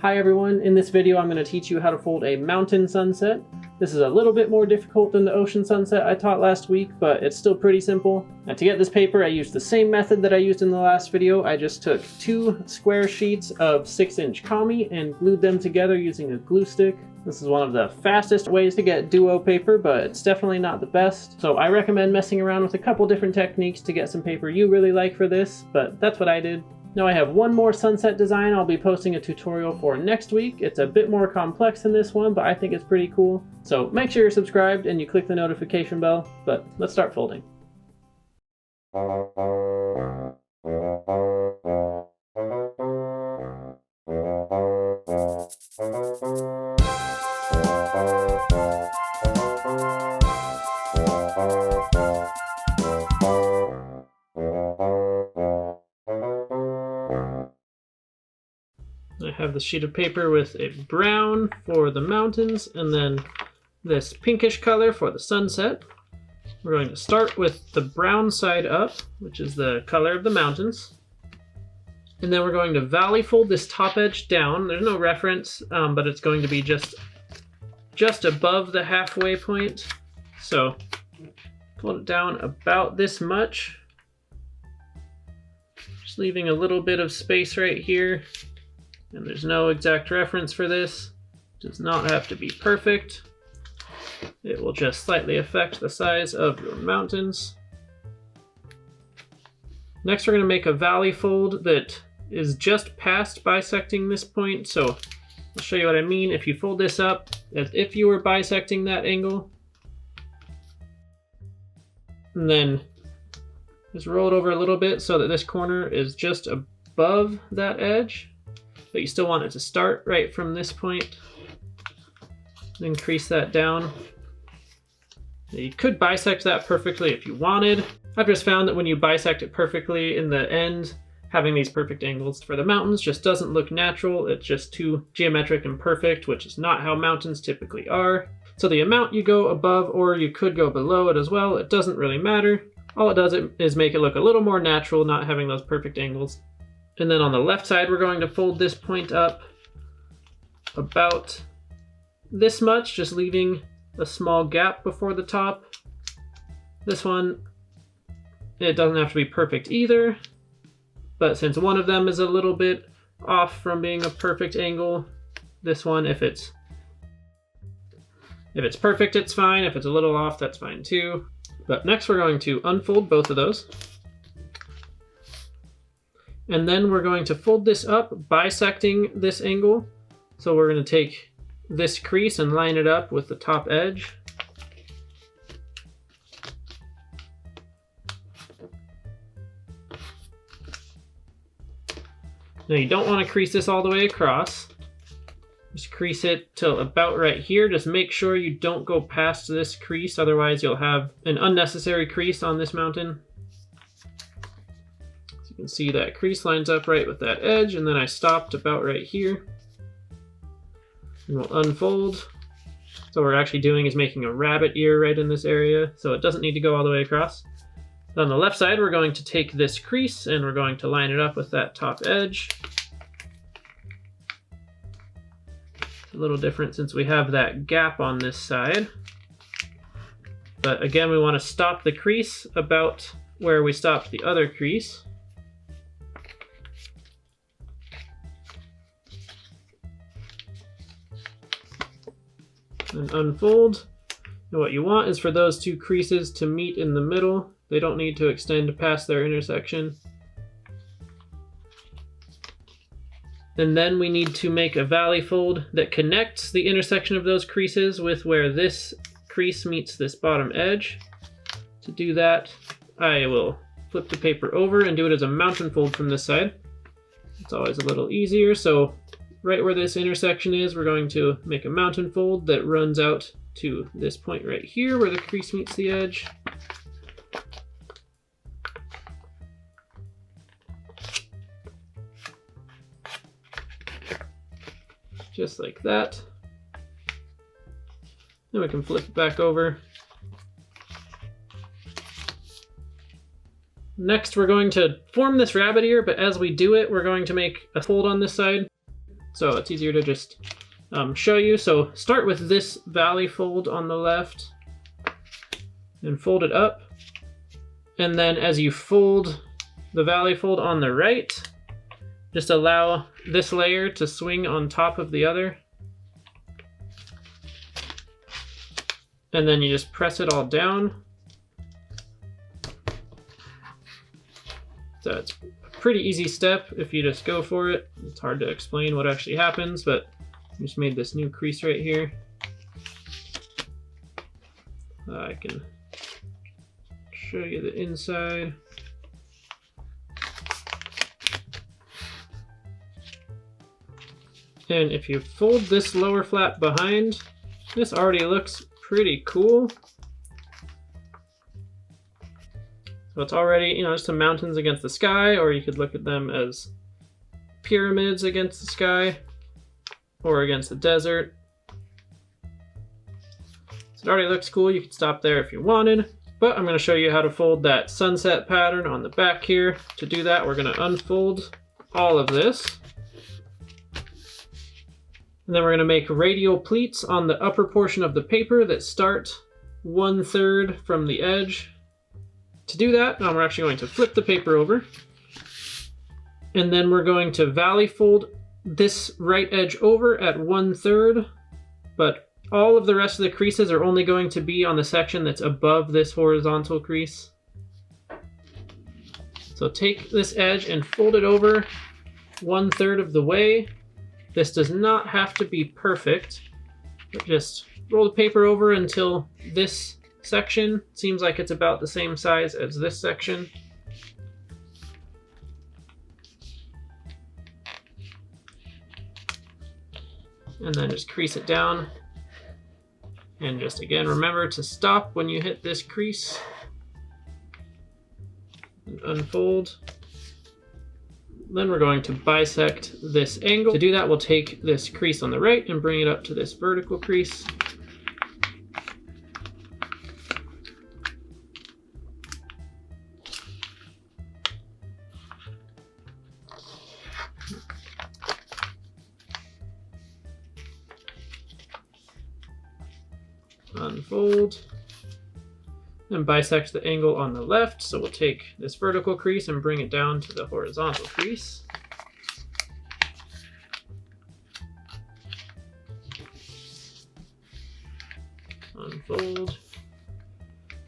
Hi everyone, in this video I'm going to teach you how to fold a mountain sunset. This is a little bit more difficult than the ocean sunset I taught last week, but it's still pretty simple. And to get this paper I used the same method that I used in the last video. I just took 2 square sheets of 6-inch kami and glued them together using a glue stick. This is one of the fastest ways to get duo paper, but it's definitely not the best. So I recommend messing around with a couple different techniques to get some paper you really like for this, but that's what I did. Now I have one more sunset design I'll be posting a tutorial for next week. It's a bit more complex than this one, but I think it's pretty cool. So make sure you're subscribed and you click the notification bell, but let's start folding. I have the sheet of paper with a brown for the mountains and then this pinkish color for the sunset. We're going to start with the brown side up, which is the color of the mountains. And then we're going to valley fold this top edge down. There's no reference, but it's going to be just above the halfway point. So fold it down about this much. Just leaving a little bit of space right here. And there's no exact reference for this. It does not have to be perfect. It will just slightly affect the size of your mountains. Next we're going to make a valley fold that is just past bisecting this point. So I'll show you what I mean. If you fold this up as if you were bisecting that angle, and then just roll it over a little bit so that this corner is just above that edge. But you still want it to start right from this point. Then crease that down. You could bisect that perfectly if you wanted. I've just found that when you bisect it perfectly in the end, having these perfect angles for the mountains just doesn't look natural. It's just too geometric and perfect, which is not how mountains typically are. So the amount you go above, or you could go below it as well, it doesn't really matter. All it does is make it look a little more natural, not having those perfect angles. And then on the left side, we're going to fold this point up about this much, just leaving a small gap before the top. This one, it doesn't have to be perfect either, but since one of them is a little bit off from being a perfect angle, this one, if it's perfect, it's fine. If it's a little off, that's fine too. But next we're going to unfold both of those. And then we're going to fold this up, bisecting this angle. So we're going to take this crease and line it up with the top edge. Now you don't want to crease this all the way across. Just crease it till about right here. Just make sure you don't go past this crease, otherwise you'll have an unnecessary crease on this mountain. You can see that crease lines up right with that edge, and then I stopped about right here. And we'll unfold. So what we're actually doing is making a rabbit ear right in this area, so it doesn't need to go all the way across. On the left side, we're going to take this crease and we're going to line it up with that top edge. It's a little different since we have that gap on this side. But again, we want to stop the crease about where we stopped the other crease. And unfold. And what you want is for those 2 creases to meet in the middle. They don't need to extend past their intersection. And then we need to make a valley fold that connects the intersection of those creases with where this crease meets this bottom edge. To do that, I will flip the paper over and do it as a mountain fold from this side. It's always a little easier, so right where this intersection is, we're going to make a mountain fold that runs out to this point right here where the crease meets the edge. Just like that. Then we can flip it back over. Next, we're going to form this rabbit ear, but as we do it, we're going to make a fold on this side. so it's easier to just show you. So start with this valley fold on the left and fold it up. And then as you fold the valley fold on the right, just allow this layer to swing on top of the other. And then you just press it all down. So it's a pretty easy step if you just go for it. It's hard to explain what actually happens, but I just made this new crease right here. I can show you the inside. And if you fold this lower flap behind, this already looks pretty cool. So it's already, you know, just some mountains against the sky, or you could look at them as pyramids against the sky, or against the desert. So it already looks cool. You could stop there if you wanted, but I'm going to show you how to fold that sunset pattern on the back here. To do that, we're going to unfold all of this. And then we're going to make radial pleats on the upper portion of the paper that start 1/3 from the edge. To do that, now we're actually going to flip the paper over. And then we're going to valley fold this right edge over at 1/3, but all of the rest of the creases are only going to be on the section that's above this horizontal crease. So take this edge and fold it over 1/3 of the way. This does not have to be perfect, but just roll the paper over until this section seems like it's about the same size as this section. And then just crease it down. And just again, remember to stop when you hit this crease. And unfold. Then we're going to bisect this angle. To do that, we'll take this crease on the right and bring it up to this vertical crease. Unfold. And bisect the angle on the left. So we'll take this vertical crease and bring it down to the horizontal crease. Unfold.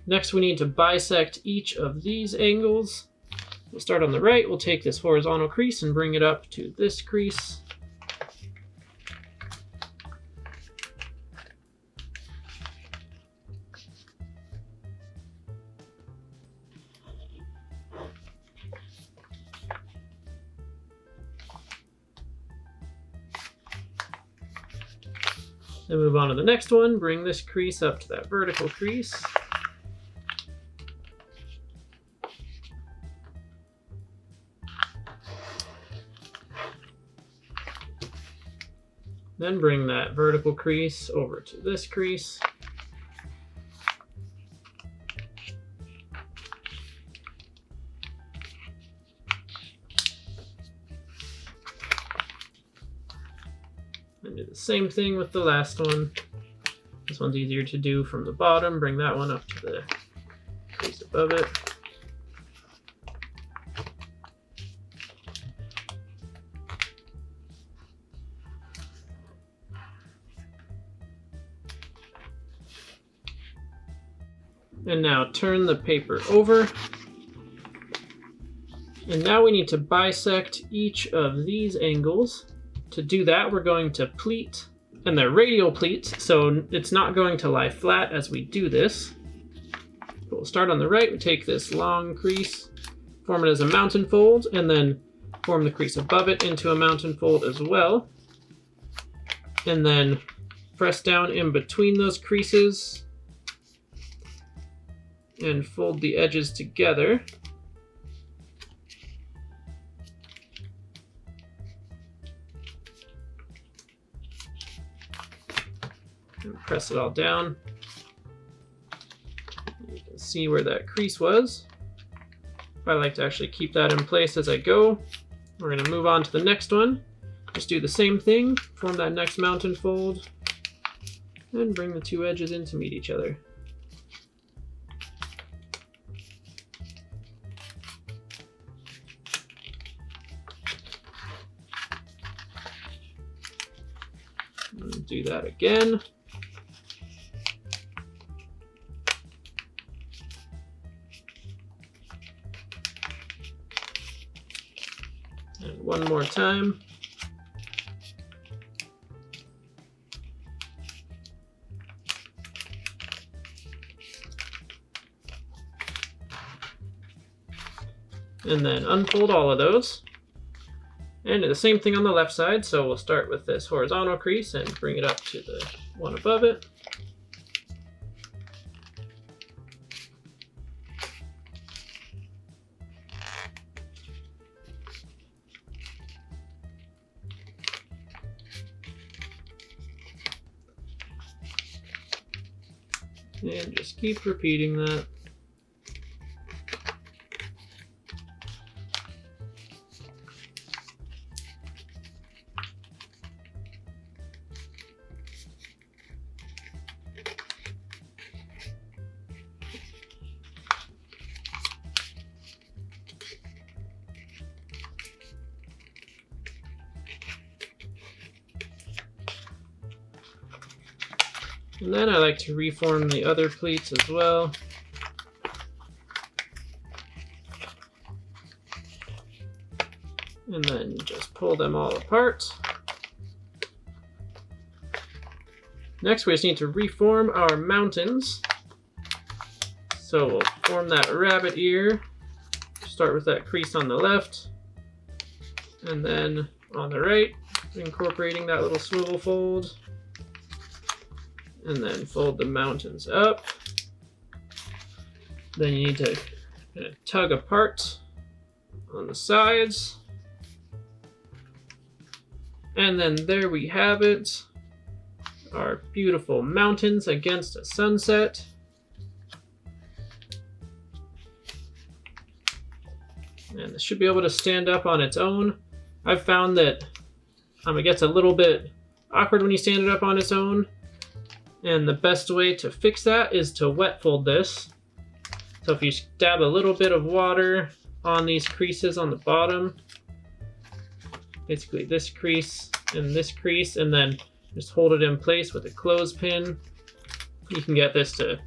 Next, we need to bisect each of these angles. We'll start on the right. We'll take this horizontal crease and bring it up to this crease. Then move on to the next one, bring this crease up to that vertical crease. Then bring that vertical crease over to this crease. And do the same thing with the last one. This one's easier to do from the bottom. Bring that one up to the crease above it. And now turn the paper over. And now we need to bisect each of these angles. To do that, we're going to pleat, and they're radial pleats, so it's not going to lie flat as we do this. But we'll start on the right. We take this long crease, form it as a mountain fold, and then form the crease above it into a mountain fold as well. And then press down in between those creases and fold the edges together. And press it all down. You can see where that crease was. I like to actually keep that in place as I go. We're going to move on to the next one. Just do the same thing, form that next mountain fold, and bring the two edges in to meet each other. And do that again. And one more time. And then unfold all of those. And do the same thing on the left side, so we'll start with this horizontal crease and bring it up to the one above it. And just keep repeating that. And then I like to reform the other pleats as well. And then just pull them all apart. Next, we just need to reform our mountains. So we'll form that rabbit ear. Start with that crease on the left. And then on the right, incorporating that little swivel fold. And then fold the mountains up. Then you need to kind of tug apart on the sides. And then there we have it. Our beautiful mountains against a sunset. And this should be able to stand up on its own. I've found that it gets a little bit awkward when you stand it up on its own. And the best way to fix that is to wet fold this. So if you dab a little bit of water on these creases on the bottom, basically this crease, and then just hold it in place with a clothespin, you can get this to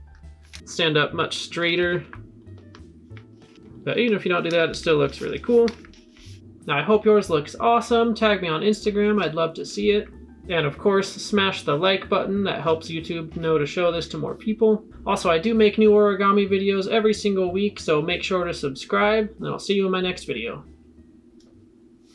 stand up much straighter. But even if you don't do that, it still looks really cool. Now I hope yours looks awesome. Tag me on Instagram, I'd love to see it. And of course, smash the like button. That helps YouTube know to show this to more people. Also, I do make new origami videos every single week, so make sure to subscribe, and I'll see you in my next video.